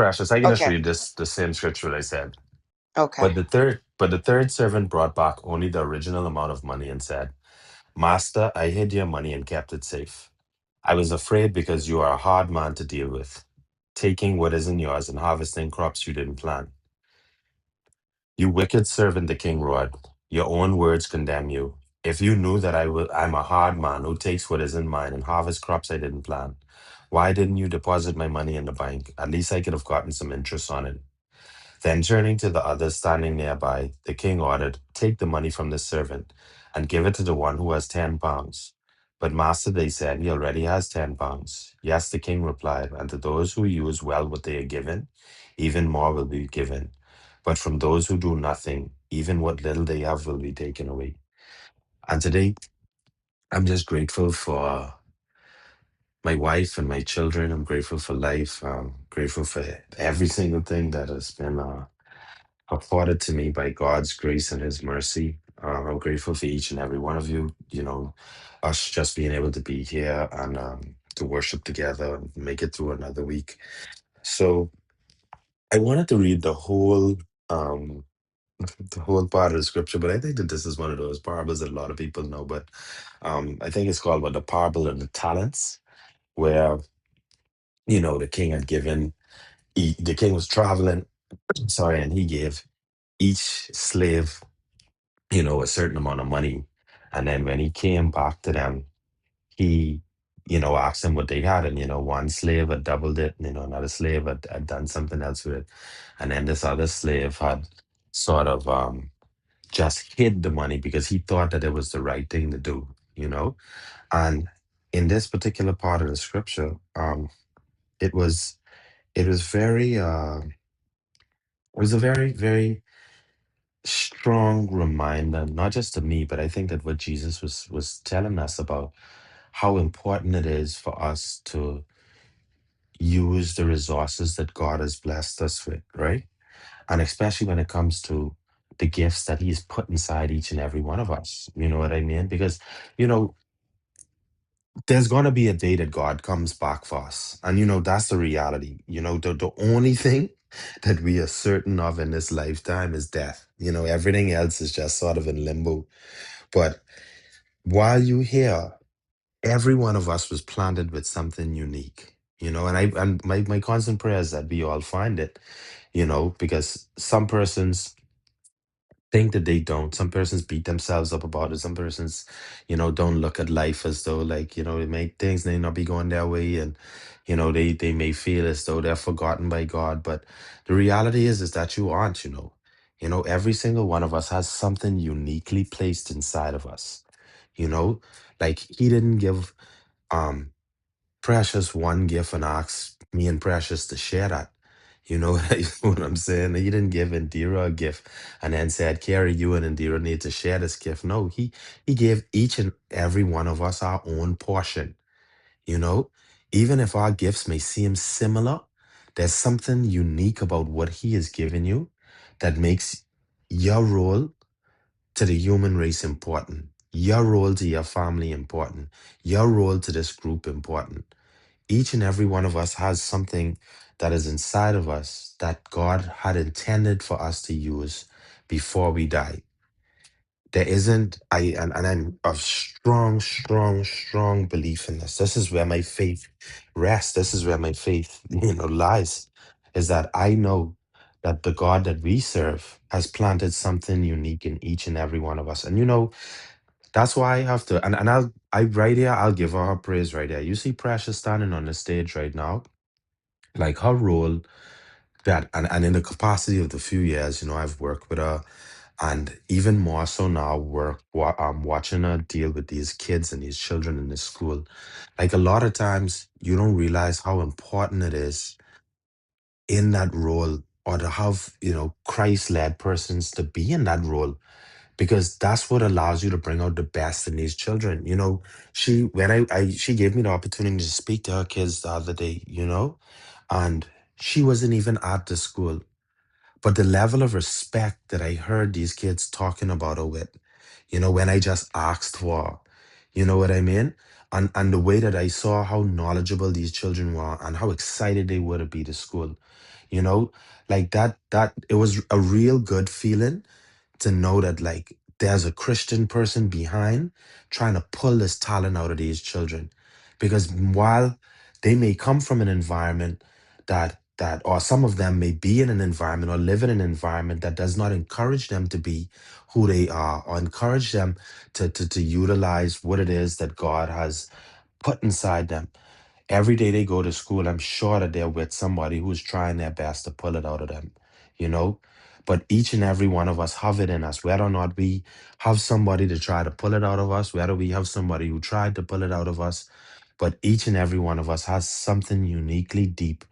Precious, I can just Okay. read this the same scripture I said. Okay. But the third servant brought back only the original amount of money and said, Master, I hid your money and kept it safe. I was afraid because you are a hard man to deal with, taking what isn't yours and harvesting crops you didn't plant. You wicked servant, the king roared. Your own words condemn you. If you knew that I'm a hard man who takes what isn't mine and harvests crops I didn't plant, why didn't you deposit my money in the bank? At least I could have gotten some interest on it. Then turning to the others standing nearby, the king ordered, Take the money from this servant and give it to the one who has 10 pounds. But master, they said, he already has 10 pounds. Yes, the king replied, and to those who use well what they are given, even more will be given. But from those who do nothing, even what little they have will be taken away. And today, I'm just grateful for my wife and my children. I'm grateful for life. I'm grateful for every single thing that has been afforded to me by God's grace and His mercy. I'm grateful for each and every one of you. Us just being able to be here and to worship together and make it through another week. So I wanted to read um, the whole part of the scripture, but I think that this is one of those parables that a lot of people know. But I think it's called the parable of the talents, where the king had given. The king was traveling, sorry, and he gave each slave a certain amount of money. And then when he came back to them, he, asked them what they had. And, one slave had doubled it, and, another slave had done something else with it. And then this other slave had sort of just hid the money because he thought that it was the right thing to do. And in this particular part of the scripture, it was, it was very, it was a very, very strong reminder, not just to me, but I think that what Jesus was telling us about how important it is for us to use the resources that God has blessed us with, right? And especially when it comes to the gifts that He's put inside each and every one of us. You know what I mean? Because, you know, there's gonna be a day that God comes back for us. And that's the reality. The only thing that we are certain of in this lifetime is death. Everything else is just sort of in limbo. But while you here, every one of us was planted with something unique. And my constant prayer is that we all find it, because some persons think that they don't. Some persons beat themselves up about it. Some persons, don't look at life as though, like, it may things may not be going their way, and they may feel as though they're forgotten by God. But the reality is that you aren't. Every single one of us has something uniquely placed inside of us. You know, like He didn't give um Precious one gift and asked me and Precious to share that. You know what I'm saying? He didn't give Indira a gift and then said, Carrie, you and Indira need to share this gift. No, he gave each and every one of us our own portion. You know, even if our gifts may seem similar, there's something unique about what he has given you that makes your role to the human race important, your role to your family important, your role to this group important. Each and every one of us has something that is inside of us that God had intended for us to use before we die. There isn't I and I'm of strong, strong, strong belief in this. This is where my faith rests. This is where my faith, lies. Is that I know that the God that we serve has planted something unique in each and every one of us. And that's why I have to and I right here, I'll give her praise right here. You see Precious standing on the stage right now, like her role and in the capacity of the few years, I've worked with her, and even more so now I'm watching her deal with these kids and these children in this school. Like a lot of times you don't realize how important it is in that role, or to have, Christ-led persons to be in that role, because that's what allows you to bring out the best in these children. She when she gave me the opportunity to speak to her kids the other day, and she wasn't even at the school, but the level of respect that I heard these kids talking about her with, when I just asked for her, you know what I mean? And the way that I saw how knowledgeable these children were and how excited they were to be to school. you know, like that it was a real good feeling to know that like there's a Christian person behind trying to pull this talent out of these children. Because while they may come from an environment that or some of them may be in an environment or live in an environment that does not encourage them to be who they are or encourage them to utilize what it is that God has put inside them. Every day they go to school, I'm sure that they're with somebody who's trying their best to pull it out of them, you know? But each and every one of us have it in us, whether or not we have somebody to try to pull it out of us, whether we have somebody who tried to pull it out of us, but each and every one of us has something uniquely deep,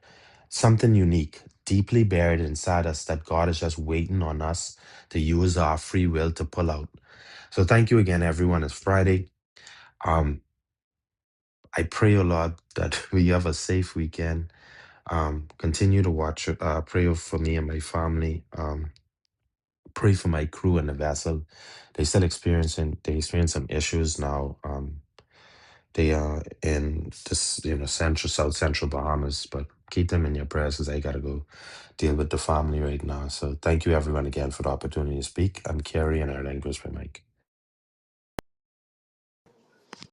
something unique, deeply buried inside us that God is just waiting on us to use our free will to pull out. So thank you again, everyone. It's Friday. Um, I pray, O Lord, that we have a safe weekend. Continue to watch, pray for me and my family. Pray for my crew and the vessel. They experience some issues now. They are in this, central, south central Bahamas, but keep them in your prayers because I gotta go deal with the family right now. So thank you everyone again for the opportunity to speak. I'm Kerry and I relinquish my mic.